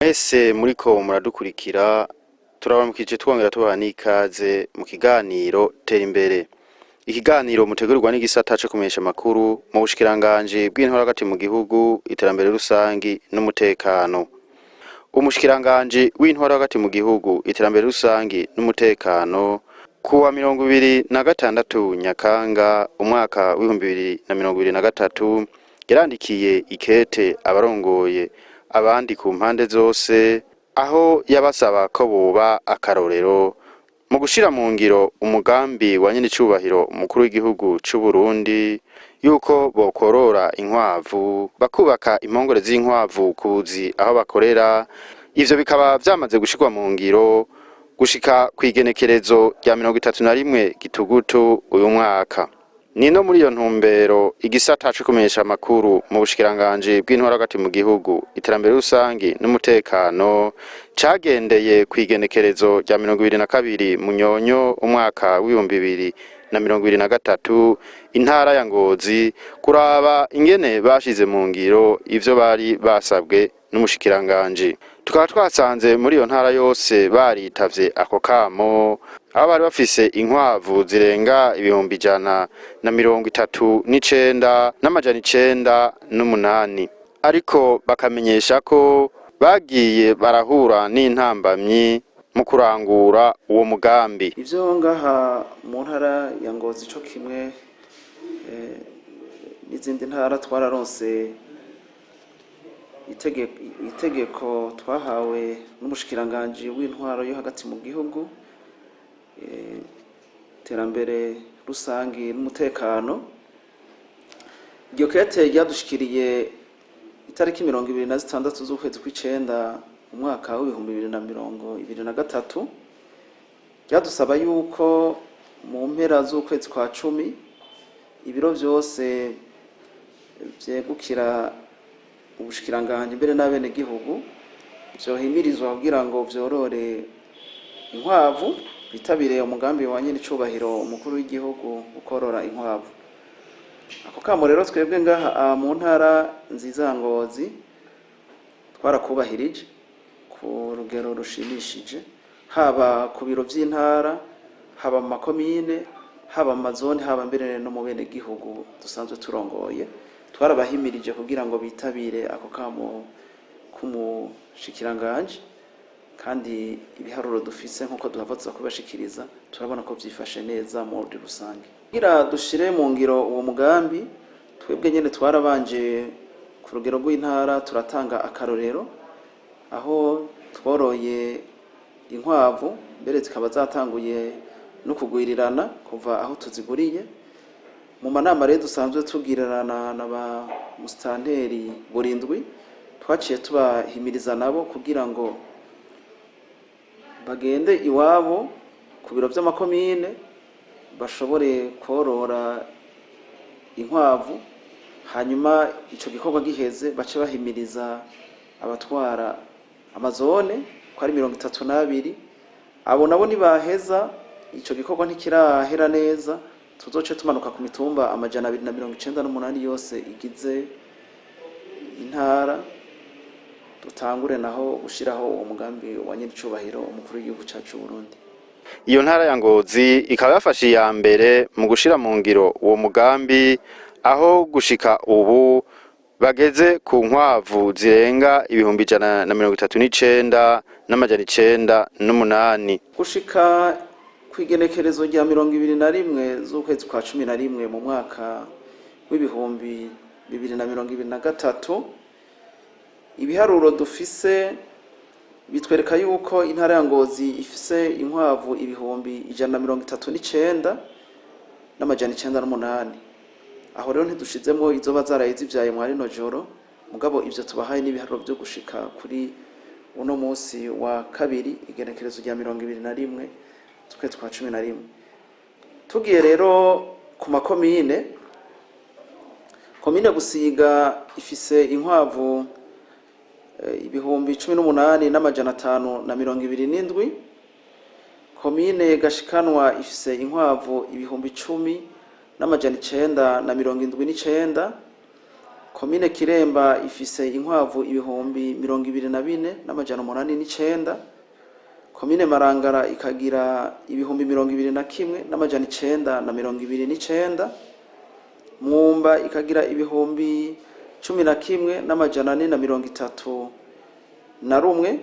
Mwese muriko muradukurikira turabamukije twongera tubaha n'ikaze mu kiganiro tera imbere. Ikiganiro mutegurirwa n'igisata co kumenyesha amakuru mu bushikiranganje bw'intwaro hagati mu gihugu, iterambere rusangi n'umutekano. Umushikiranganje w'intwaro hagati mu gihugu, iterambere rusangi n'umutekano kuwa 26 Nyakanga umwaka w'2023 yarandikiye ikete abarongoye abandi ku mpande zose, aho yabasaba ko boba akarorero mu gushira mu ngiro umugambi wa nyenicubahiro umukuru w'igihugu c'u Burundi yuko bokorora inkwavu, bakubaka impongore z'inkwavu kubuzi aho bakorera. Ivyo bikaba vyamaze gushirwa mu ngiro gushika kw'igenekerezo rya 31 Gitugutu uyu mwaka. Nino muri iyo ntumbero igisata co kumenyesha amakuru mu bushikiranganje bw'intwaro hagati mu gihugu, iterambere rusangi n'umutekano cagendeye kw'igenekerezo rya 22 Munyonyo umwaka w'2023 intara ya Ngozi kuraba ingene bashize mu ngiro ivyo bari basabwe n'umushikiranganje. Tukaba twasanze muri iyo ntara yose baritavye ako kamo, aho bari bafise inkwavu zirenga 139,908 ariko bakamenyesha ko bagiye barahura n'intambamyi mu kurangura uwo mugambi. Ivyo ngaha mu ntara ya Ngozi co kimwe n'izindi ntara twararonse itegeko twahawe n'umushikiranganje w'intwaro yo hagati mu gihugu, iterambere rusangi n'umutekano. Iryo kete ryadushikiriye itariki 26 z'ukwezi kw'icenda umwaka w'2023, ryadusaba yuko mu mpera z'ukwezi kwa 10 ibiro vyose vyegukira ubushikiranganje mbere n'abene gihugu vyohimirizwa kugira ngo vyorore inkwavu, bitabire umugambi wa nyenicubahiro umukuru w'igihugu ukorora inkwavu. Ako kamo rero twebwe ngaha mu ntara nziza ya Ngozi twarakubahirije ku rugero rushimishije, haba ku biro vy'intara, haba mu makomine, haba mu mazone, haba mbere no mu bene gihugu dusanzwe turongoye. Twarabahimirije kugira ngo bitabire ako kamo k'umushikiranganje, kandi ibiharuro dufise nkuko duhavatsa kubashikiriza turabona ko vyifashe neza mu buryo rusange. Kugira dushire mu ngiro uwo mugambi, twebwe nyene twarabanje ku rugero rw'intara turatanga akarorero, aho tworoye inkwavu mbere zikaba zatanguye no kugwirirana kuva aho tuziguriye. Mu manama rero dusanzwe tugirana n'aba mustanteri burindwi, twaciye tubahimiriza nabo kugira ngo bagende iwabo ku biro vy'amakomine bashobore korora inkwavu, hanyuma ico gikorwa giheze bace bahimiriza abatwara amazone ko ari 32. Abo nabo nibaheza ico gikorwa ntikirahera neza, tuzoce tumanuka ku mitumba 298 yose igize intara, dutangure naho gushiraho uwo mugambi wa nyenicubahiro umukuru w'igihugu cacu Burundi. Iyo ntara ya Ngozi ikaba yafashe ya mbere mu gushira mu ngiro uwo mugambi, aho gushika ubu bageze ku nkwavu zirenga 139,908 gushika kw'igenekerezo rya 21 z'ukwezi kwa 11 mu mwaka w'2023. Ibiharuro dufise bitwereka yuko intara ya Ngozi ifise inkwavu 139,908. Aho rero ntidushizemo izoba zaraye zivyaye mwari no joro, mugabo ivyo tubahaye n'ibiharuro byo gushika kuri uno munsi wa kabiri igenekerezo rya 21 twezi kwa 11. Tugiye rero ku makomine, komine Busiga ifise inkwavu ibihumbi 18,527. Komine Gashikanwa ifise inkwavu ibihumbi 10,979. Komine Kiremba ifise inkwavu ibihumbi 24,809. Komine Marangara ikagira ibihumbi 21,929. Mwumba ikagira ibihumbi 11,431.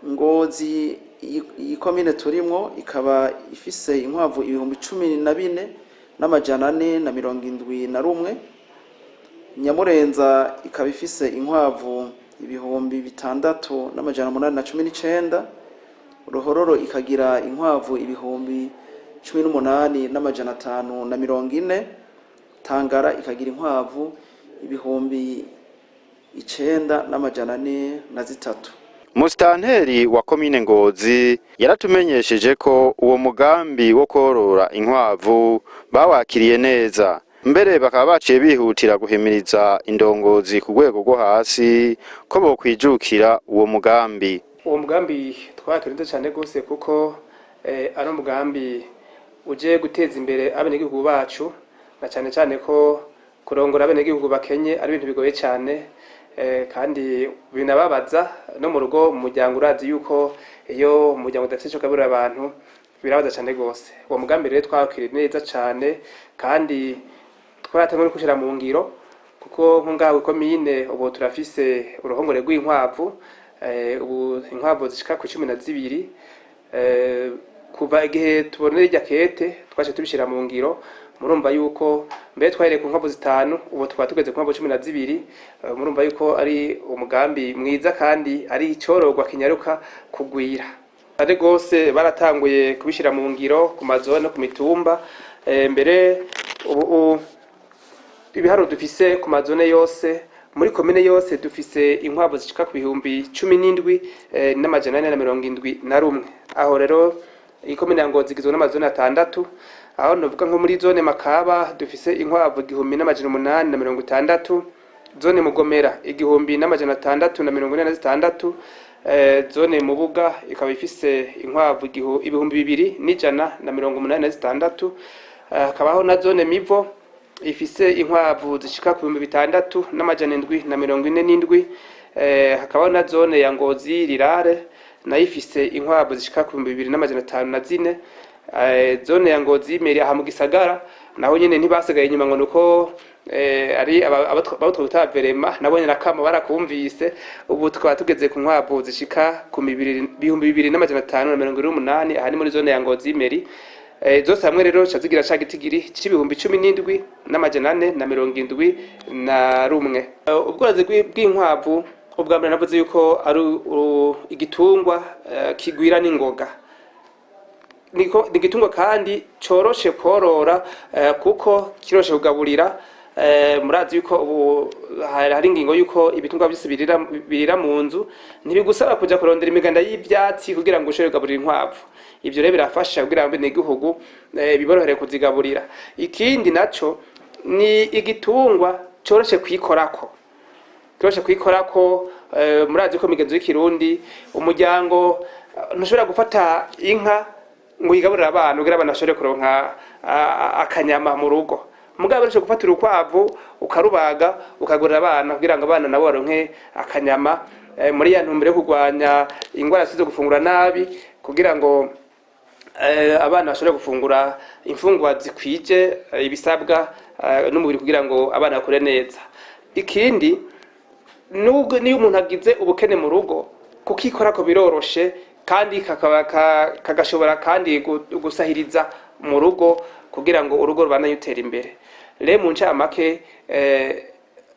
Ngozi iyi komine turimwo ikaba ifise inkwavu ibihumbi 14,471. Nyamurenza ikaba ifise inkwavu ibihumbi 6,819. Ruhororo ikagira inkwavu ibihumbi 18,540. Tangara ikagira inkwavu ibihumbi 9,403. Musitanteri wa komine Ngozi yaratumenyesheje ko uwo mugambi wo korora inkwavu bawakiriye neza, mbere bakaba baciye bihutira guhimiriza indongozi ku rwego rwo hasi ko bokwijukira uwo mugambi. Uwo mugambi twakiriye cyane gose kuko ari umugambi uje guteza imbere abenegihugu bacu, na cyane cyane ko kurongora abenegihugu bakenye ari ibintu bigoye cyane, kandi binababaza no mu rugo mu muryango. Urazi yuko iyo umuryango udafite cyo kabura abantu birabaza cyane gose. Uwo mugambi rero twakiriye neza cyane kandi twaratangiye kushira mu ngiro, kuko nkungawe komine ubu turafise uruhongore rw'inkwavu, ubu inkwavu zishika ku 12. Kuva igihe tubonera irya kete twaje tubishira mu ngiro, murumva yuko mbere twahereye ku nkwavu 5, ubu tukaba tugeze ku nkwavu 12. Murumva yuko ari umugambi mwiza kandi ari icororwa kinyaruka kugwira. Ari gose baratanguye kubishira mu ngiro ku mazone no ku mitumba. Mbere ubu ibiharuro dufise ku mazone yose muri komine yose dufise inkwavu zishika ku bihumbi 17,471. Aho rero ikomine ya Ngozi igizwe n'amazone 6. Aho novuga nko muri zone Makaba dufise inkwavu 1,860. Zone Mugomera 1,646. Zone Mubuga ikaba ifise inkwavu ibihumbi 2,186. Hakabaho na zone Mivo ifise inkwavu zishika ku 6,747. Hakabaho na zone ya Ngozi Rirare nayo ifise inkwavu zishika ku 2,504. Zone ya Ngozi Meri aha mu Gisagara naho nyene ntibasigaye inyuma ngo nuko ari abutwita verema nabonye nakama barakumvise. Ubu tukaba tugeze ku nkwavu zishika ku 2,548 aha ni muri zone ya Ngozi Meri. Zose hamwe rero cazigira ca gitigiri c'ibihumbi 17,471. Ubworozi bw'inkwavu ubwa mbere navuze yuko ari igitungwa kigwira n'ingoga. Ni igitungwa kandi coroshe korora, kuko kiroshe kugaburira. Murazi yuko ubu hari ingingo yuko ibitungwa byose birira mu nzu, ntibigusaba kuja kurondera imiganda y'ivyatsi kugira ngo ushobore kugaburira inkwavu. Ivyo rero birafasha kugira ngo igihugu biborohere kuzigaburira. Ikindi naco ni igitungwa coroshe kwikorako. Murazi ko migenzo y'ikirundi umuryango ntushobora gufata inka ngo yigaburira abantu kugira abana bashobore kuronka akanyama mu rugo. Mugabo rero gufata urukwavu ukarubaga ukagurira abana kugira ngo abana nabo baronke akanyama, muri ya ntumbero yo kurwanya ingwara zo gufungura nabi, kugira ngo abana bashobore gufungura imfungwa zikwije ibisabwa n'umubiri kugira ngo abana bakure neza. Ikindi nubwo niyo umuntu agize ubukene mu rugo kukikorako biroroshe, kandi kagashobora kandi gusahiriza mu rugo kugira ngo urugo rubandanye rutera imbere. Rero mu ncamake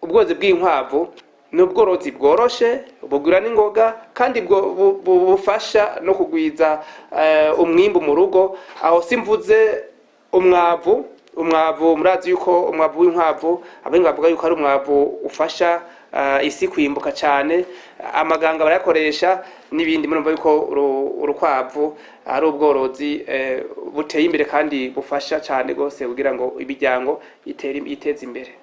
ubworozi bw'inkwavu n'ubworozi bworoshe bugura n'ingoga kandi bufasha no kugwiza umwimbu mu rugo. Aho simvuze umwavu murazi yuko umwavu w'inkwavu abenga bavuga yuko ari umwavu ufasha isi kwimbuka cyane, amaganga barayakoresha n'ibindi. Murumva yuko urukwavu ari ubworozi buteye imbere kandi bufasha cyane gose kugira ngo imiryango iteze imbere.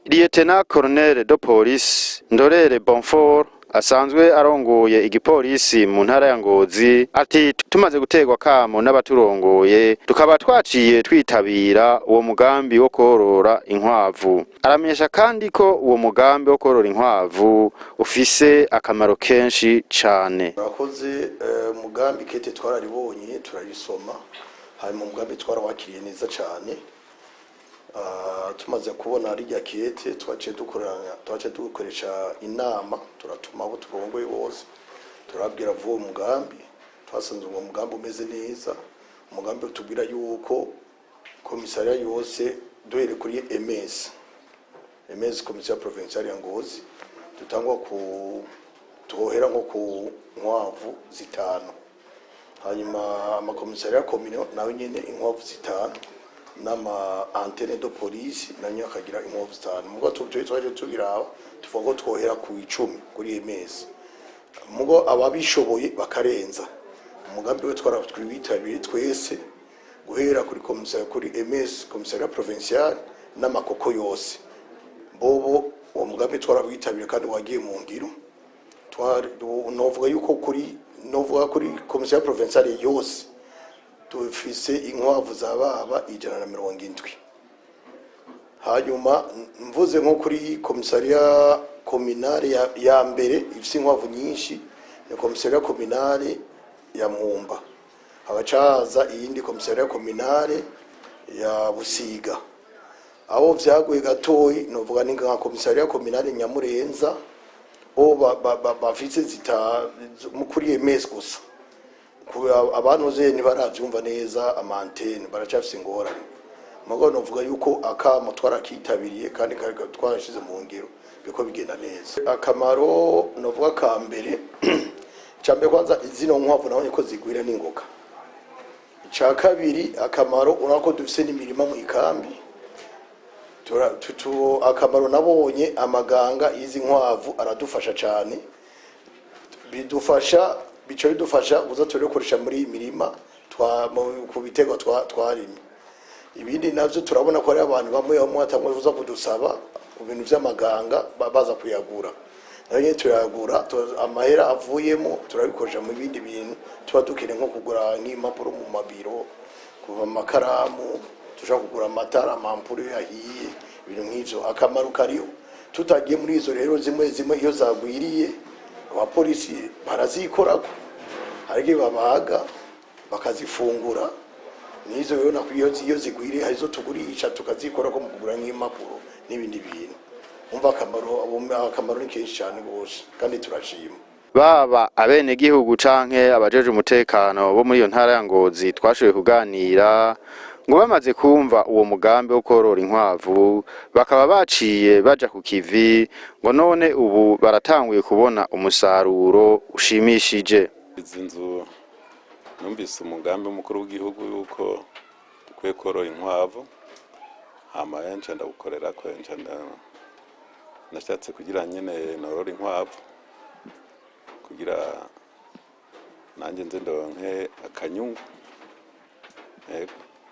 Lieutenant Colonel de Police Ndorere Bonfort asanzwe arongoye igipolisi mu ntara ya Ngozi ati tumaze gutegwa kamo n'abaturongoye tukaba twaciye twitabira uwo mugambi wo korora inkwavu. Aramenyesha kandi ko uwo mugambi wo korora inkwavu ufise akamaro kenshi cane. Murakoze. Mugambi kete twararibonye turarisoma, hanyuma mugambi twarawakiriye neza cane. Tumaze kubona rijya kete twaciye dukoresha inama, turatuma abo turongoye bose turabwira vuba umugambi. Twasanze uwo mugambi umeze neza, umugambi utubwira yuko komisariya yose duhere kuri MS komisiyo provinciale ya Ngozi tutangwa tuhohera nko ku nkwavu 5, hanyuma amakomisariya komino nawe nyene inkwavu 5 nama antenne de police nanyo akagira inkwavu 5. Mugo twaje tubiraho tuvuga ko twohera ku 10 kuri MS, mugo ababishoboye bakarenza umugambi we twitabiriye twese guhera kuri komisariya kuri MS komisariya provinciale n'amakoko yose bobo. Uwo mugambi twarawitabiriye kandi wagiye mu ngiro. Novuga yuko kuri komisariya provinciale yose dufise inkwavu zababa 170. Hanyuma mvuze nko kuri komisariya kominale ya mbere ifise inkwavu nyinshi ni komisariya kominale ya Mwumba, hagacaza iyindi komisariya kominale ya Busiga. Aho vyaguye gatoyi novuga ni nka komisariya kominale Nyamurenza bafise kuri MS gusa. Abantu ze ntibaravyumva neza amantene baracafise ingorane. Mugo novuga yuko akamo twarakitabiriye kandi twarashize mu ngiro biko bigenda neza. Akamaro novuga ka mbere cyambe kwanza izino nkwavu nabonye ko zigwira n'ingoga. Ica kabiri akamaro urako dufise n'imirima mu ikambi. Akamaro nabonye amaganga izi nkwavu aradufasha cyane, bidufasha uza turekoresha muri mirima ku bitego twarimye. Ibindi navyo turabona ko ari abantu bamwe atamwe uza kudusaba ku bintu vy'amaganga baza kuyagura, nayo turagura amahera avuyemo turabikoresha mu bindi bintu tuba dukene nko kugura nk'impapuro mu mabiro, kuva amakaramu, tushaka kugura amatara, amampuro yahiye, ibintu nk'ivyo. Akamaro kariyo tutagiye muri izo rero zimwe iyo zagwiriye abapolisi barazikorako, harige babaga bakazifungura. Nizo rero nakwiyo iyo zigwiriye harizo tugurisha tukazikorako mu kugura nk'impapuro n'ibindi bintu. Umva akamaro ni kenshi cyane gose kandi turashima. Baba abene gihugu canke abajeje umutekano bo muri iyo ntara ya Ngozi twashoboye kuganira ngo bamaze kumva uwo mugambi wo korora inkwavu bakaba baciye baja ku kivi, ngo none ubu baratanguye kubona umusaruro ushimishije. Izinzu numvise umugambi w'umukuru w'igihugu yuko dukwiye korora inkwavu, hama yanje ndagukorera ko yanje nashatse kugira nyene norora inkwavu kugira nanjye nze ndonke akanyungu.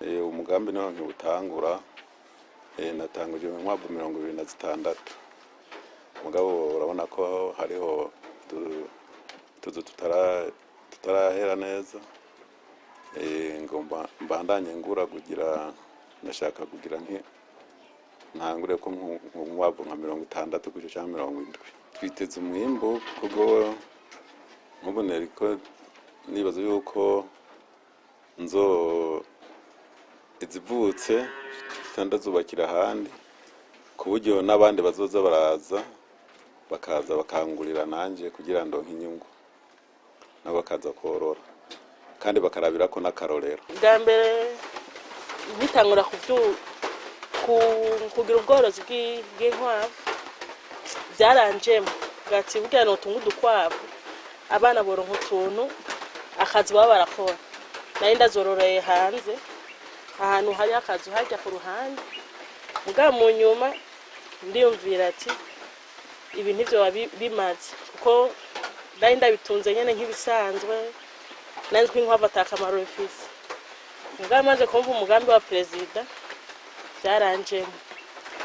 Umugambi niho nkibutangura, natanguje inkwavu 26. Mugabo urabona ko hariho tuzu tutarahera neza, ngo mbandanye ngura kugira nashaka kugira ntangure ko nkwavu nka 60 kujo cyangwa 70. Twiteze umwimbo kuko mubonera ko nibaza yuko izivutse zubakira ahandi ku buryo n'abandi bazoza baraza bakaza bakangurira nanje kugira ndonke inyungu nabo bakaza korora kandi bakarabira ko n'akarorero. Bwa mbere bitangura kugira ubworozi bw'inkwavu byaranjemo gati burya no tungu dukwavu abana boronka utuntu akazi baba barakora. Nari ndazororeye hanze ahantu hari akazu hajya ku ruhande, muga mu nyuma ndiyumvira ati ibi ntivyo bimaze kuko nari ndabitunze nyene nk'ibisanzwe nari nzi ko inkwavu ata kamaro bifise mugabo maze kumva umugambi wa perezida vyaranjemo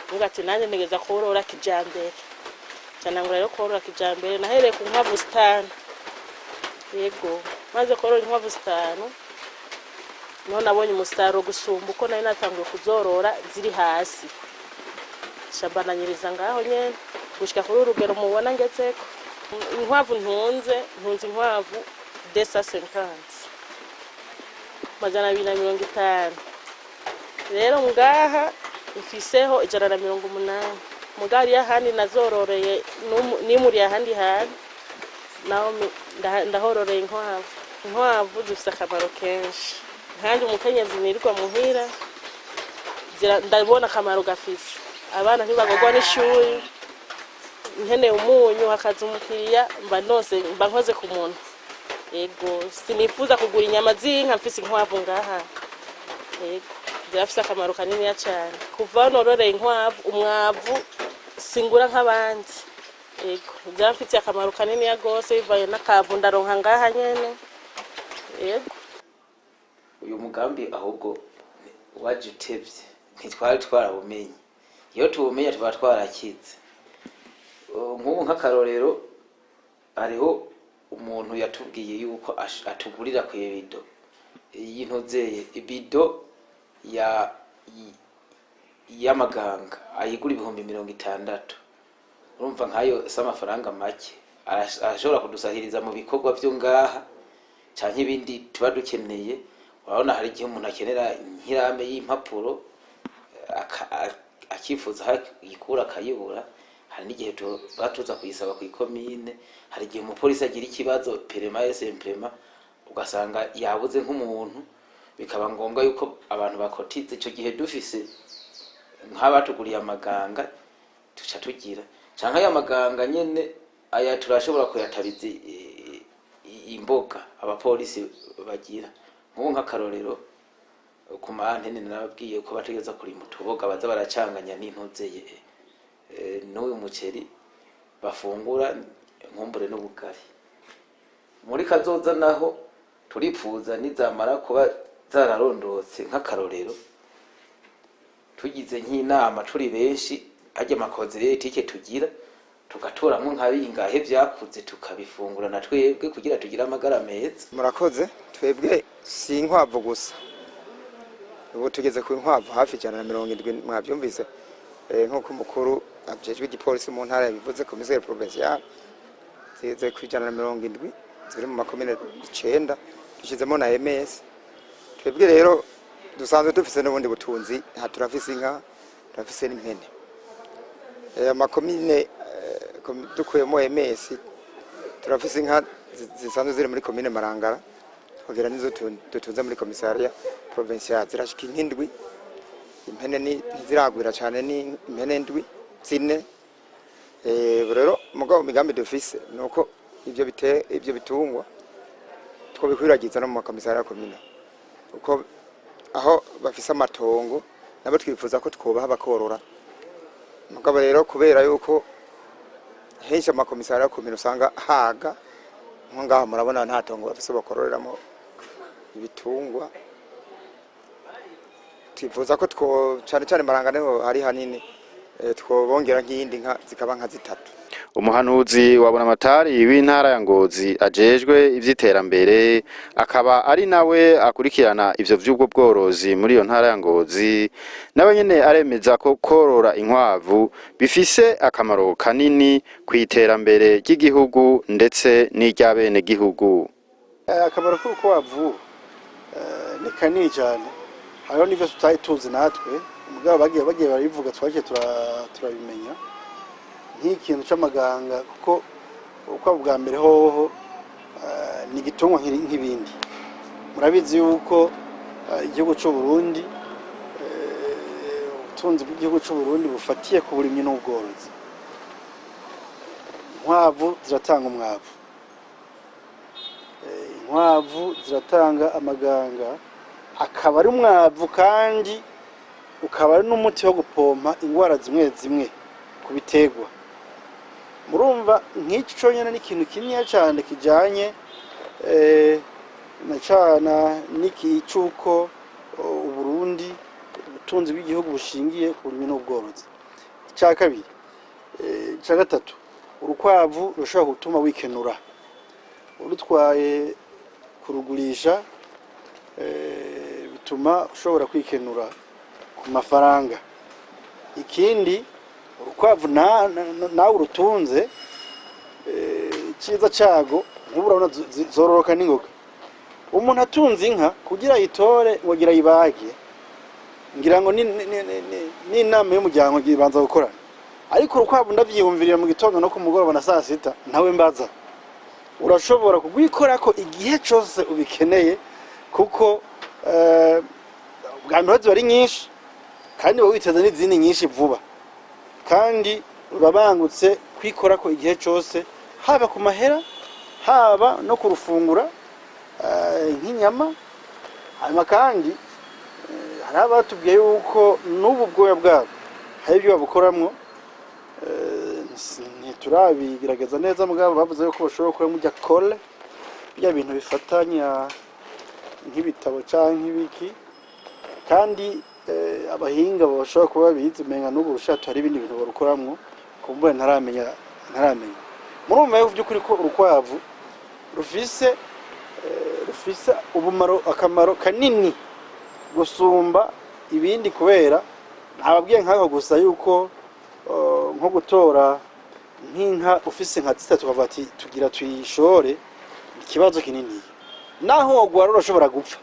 mvuga ati nanjye ntegeza korora kijambere canangura rero korora kijambere nahereye ku nkwavu 5 yego maze korora inkwavu 5 niho nabonye umusaruro gusumba uko nari natanguye kuzorora ziri hasi shabananyiriza ngaho nyene gushika kuri urugero mubona ngetseko inkwavu ntunze inkwavu 250 majana 250 rero ngaha mfiseho 180 mugari yahandi nazororeye nimuri yahandi hantu naho ndahororeye inkwavu zifise akamaro kenshi kandi umukenyezi nirirwa muhira ndabona akamaro gafise abana ntibagogwa n'ishuri nkeneye umunyu hakaza umukiriya mba nkoze ku muntu yego sinifuza kugura inyama z'inka mfise inkwavu ngaha yego zirafise akamaro kanini cyane kuva nororeye inkwavu umwavu singura nk'abandi yego zirafise akamaro kanini gose bivaye n'akavu ndaronka ngaha nyene yego uyu mugambi ahubwo waje utevye ntitwari twarabumenye iyo tubumenya tuba twarakize nk'ubu nk'akarorero hariho umuntu yatubwiye yuko atugurira ku ibido y'intozeye ibido y'amaganga ayigura 60,000 urumva nkayo s'amafaranga make arashobora kudusahiriza mu bikorwa byo ngaha canke ibindi tuba dukeneye urabona hari igihe umuntu akenera nk'irame y'impapuro akifuza yikura akayibura hari n'igihe batuza kuyisaba ku ikomine hari igihe umupolisi agira ikibazo perema SMP ugasanga yabuze nk'umuntu bikaba ngombwa yuko abantu bakotize ico gihe dufise nk'abatuguriye amaganga tuca tugira canke ya maganga nyene aya turashobora kuyatabiza imboga abapolisi bagira nk'ubu nk'akarorero ku mantene nababwiye ko bategeza kuri mutuboga baza baracanganya n'intozeye n'uyu muceri bafungura nkumbure n'ubugari muri kazoza naho turipfuza nizamara kuba zararondotse nk'akarorero tugize nk'inama turi benshi ajya makozere etike tugira tugatoramo nk'abingahe vyakuze tukabifungura na twebwe kugira tugire amagara meza. Murakoze, twebwe si inkwavu gusa ubu tugeze ku inkwavu hafi 170 mwabyumvise nk'uko umukuru abjejwe igipolisi mu ntara yabivuze commissaire provincial zeze ku 170 ziri mu makomine 9 dushizemo na MS. Twebwe rero dusanzwe dufise n'ubundi butunzi turafise inka turafise n'impene amakomine dukuyemo MS turafise inka zisanzwe ziri muri komine Marangara kugira nizo dutunze muri komisariya provincial zirashika inkindwi impene ntiziragwira cyane ni impene ndwi zine rero mugabo migambi dufise nuko ibyo bitungwa twobikwiragiza no mu komisariya komine uko aho bafise amatongo nabo twifuza ko twobaha bakorora mugabo rero kubera yuko henshi amakomisariya komine usanga haga ngaho murabona nta tongo bafise bakororeramo ibitungwa twifuza ko cyane cyane Marangara hari hanini twobongera nk'iyindi nka zikaba nka 3. Umuhanuzi wa Buramatari w'intara ya Ngozi ajejwe ivy'iterambere akaba ari nawe akurikirana ivyo vy'ubwo bworozi muri iyo ntara ya Ngozi nawe nyene aremeza ko korora inkwavu bifise akamaro kanini kw'iterambere ry'igihugu ndetse n'iry'abene gihugu. Akamaro k'urukwavu ni kanini cyane hariho n'ivyo tutaye tuzi natwe umugabo bagiye barivuga twaje turabimenya nk'ikintu c'amaganga kuko uko bwa mbere hoho ni gitungwa nk'ibindi murabizi yuko igihugu c'u Burundi ubutunzi bw'igihugu c'u Burundi bufatiye ku burimyi n'ubworozi. Inkwavu ziratanga umwavu, inkwavu ziratanga amaganga akaba ari umwavu kandi ukaba ari n'umuti wo gupompa ingwara zimwe zimwe ku biterwa. murumva nk'iki conyene n'ikintu kinini cyane kijanye na cana niki cyuko Uburundi ubutunzi bw'igihugu bushingiye ku burimyi n'ubworozi. Icya kabiri, icya gatatu, urukwavu rushobora gutuma wikenura, urutwaye kurugurisha bituma ushobora kwikenura ku mafaranga. Ikindi, urukwavu nawe urutunze icyiza cyago nk'ubu urabona zororoka n'ingoga. Umuntu atunze inka kugira yitore ngo gira yibage, ngira ngo n'inama y'umuryango gibanza gukorana. Ariko urukwavu ndavyiyumvirira mu gitondo no ku mugoroba na saa sita ntawe mbaza. Urashobora kugwikora ko igihe cyose ubikeneye kuko bwa mbere ziba ari nyinshi kandi wowe witeze n'izindi nyinshi vuba. Kandi urabangutse kwikora ko igihe cyose haba ku mahera haba no kurufungura nk'inyama. Hanyuma kandi hari abatubwiye yuko n'ubu bwoya bwabo hari ibyo babukoramwo, ntiturabigerageza neza mugabo bavuze yuko bashobora gukora mujya kole bya bintu bifatanya nk'ibitabo canke ibiki, kandi abahinga bashobora kuba bize umenga n'ubu rushato hari ibindi bintu barukoramwo kumbura ntaramenya. Murumva yuko by'ukuri ko urukwavu rufise akamaro kanini gusumba ibindi, kubera ntababwiye nk'aho gusa yuko nko gutora nk'inka ufise nka zitatu tukavuga ati tugira tuyishore, ikibazo kinini. Naho wagwara urashobora gupfa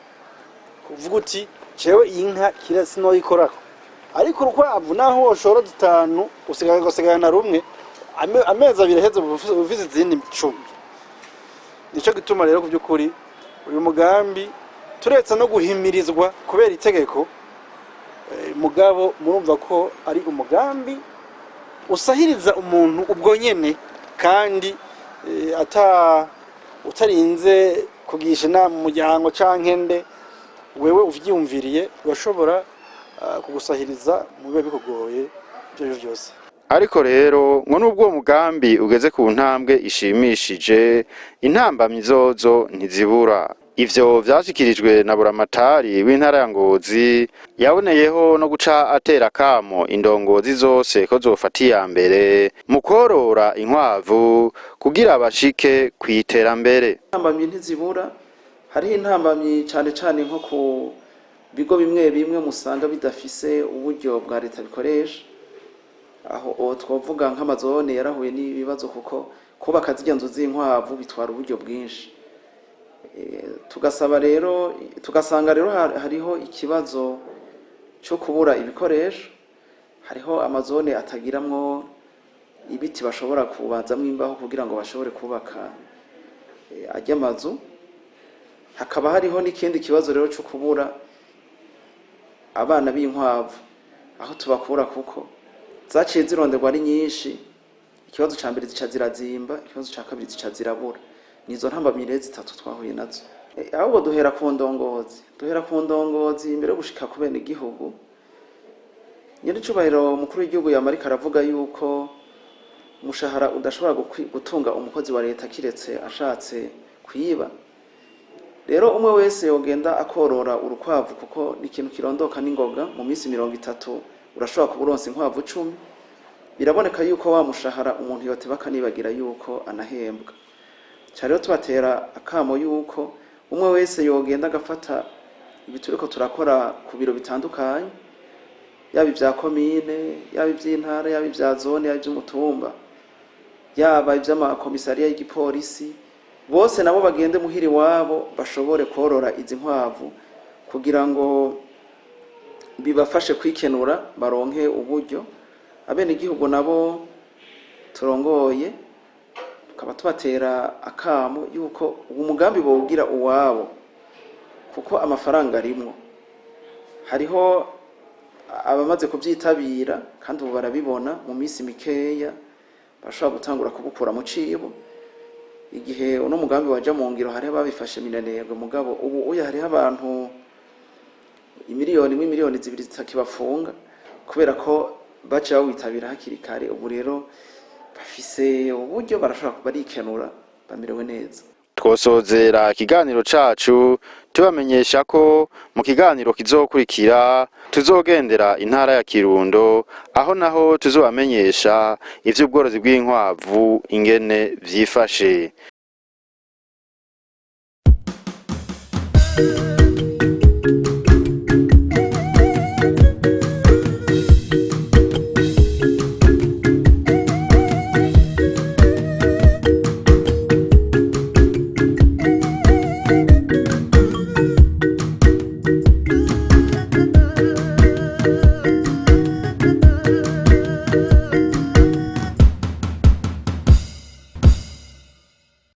kuvuga uti jewe iyi nka kira sinoyikorako. Ariko urukwavu naho woshora zitanu usigana rumwe, amezi abiri heze ufise izindi 10. Nico gituma rero kuvyukuri uyu mugambi turetse no guhimirizwa kubera itegeko, mugabo murumva ko ari umugambi usahiriza umuntu ubwo nyene, kandi utarinze kugisha inama umuryango canke nde, wewe uvyiyumviriye urashobora kugusahiriza mu biba bikugoye ibyo byose. Ariko rero ngo nubwo uwo mugambi ugeze ku ntambwe ishimishije, intambamyi zozo ntizibura. Ivyo vyashikirijwe na buramatari w'intara ya Ngozi, yaboneyeho no guca atera kamo indongozi zose ko zofata iya mbere mu korora inkwavu kugira bashike kwiterambere. Intambamyi ntizibura, hariho intambamyi cyane cyane nko ku bigo bimwe bimwe musanga bidafise uburyo bwa leta bikoresha. Aho twavuga nk'amazone yarahuye n'ibibazo kuko kubaka zijya nzu z'inkwavu bitwara uburyo bwinshi. Tugasanga rero hariho ikibazo cyo kubura ibikoresho. Hariho amazone atagiramwo ibiti bashobora kubanzamwo imbaho kugira ngo bashobore kubaka ajya amazu. Hakaba hariho n'ikindi kibazo rero cyo kubura abana b'inkwavu aho tubakura, kuko zaciye zironderwa ari nyinshi. Ikibazo ca mbere zica zirazimba, ikibazo ca kabiri zica zirabura. Nizo ntambamyi rero zitatu twahuye nazo. Ahubwo duhera ku ndongozi imbere yo gushika ku bene igihugu. Nyiricubahiro umukuru w'igihugu yamarika aravuga yuko umushahara udashobora gutunga umukozi wa leta kiretse ashatse kwiba. Rero umwe wese yogenda akorora urukwavu kuko ni ikintu kirondoka n'ingoga. Mu minsi 30 urashobora kuburonsa inkwavu 10. Biraboneka yuko wa mushahara umuntu yoteba kanibagira yuko anahembwa. Cyari tubatera akamo yuko umwe wese yogenda agafata ibituriko turakora ku biro bitandukanye, yaba ibya komine, yaba iby'intara, yaba ibya zone, yaba iby'umutumba, yaba iby'amakomisariya y'igipolisi, bose nabo bagende muhiri wabo bashobore korora izi nkwavu kugira ngo bibafashe kwikenura baronke uburyo. Abene igihugu nabo turongoye tukaba tubatera akamo yuko uwo mugambi bawugira uwabo, kuko amafaranga arimwo. Hariho abamaze kubyitabira kandi ubu barabibona, mu minsi mikeya bashobora gutangura kubukura mu cibo. Igihe uno mugambi waja mu ngiro hariho babifashe minanirwe, mugabo ubu uya hariho abantu miliyoni 2 zitakibafunga kubera ko baca bawitabira hakiri kare. Ubu rero bafise uburyo barashobora barikenura bamerewe neza. Twosozera ikiganiro cacu tubamenyesha ko mu kiganiro kizokurikira tuzogendera intara ya Kirundo, aho naho tuzobamenyesha ivy'ubworozi bw'inkwavu ingene vyifashe.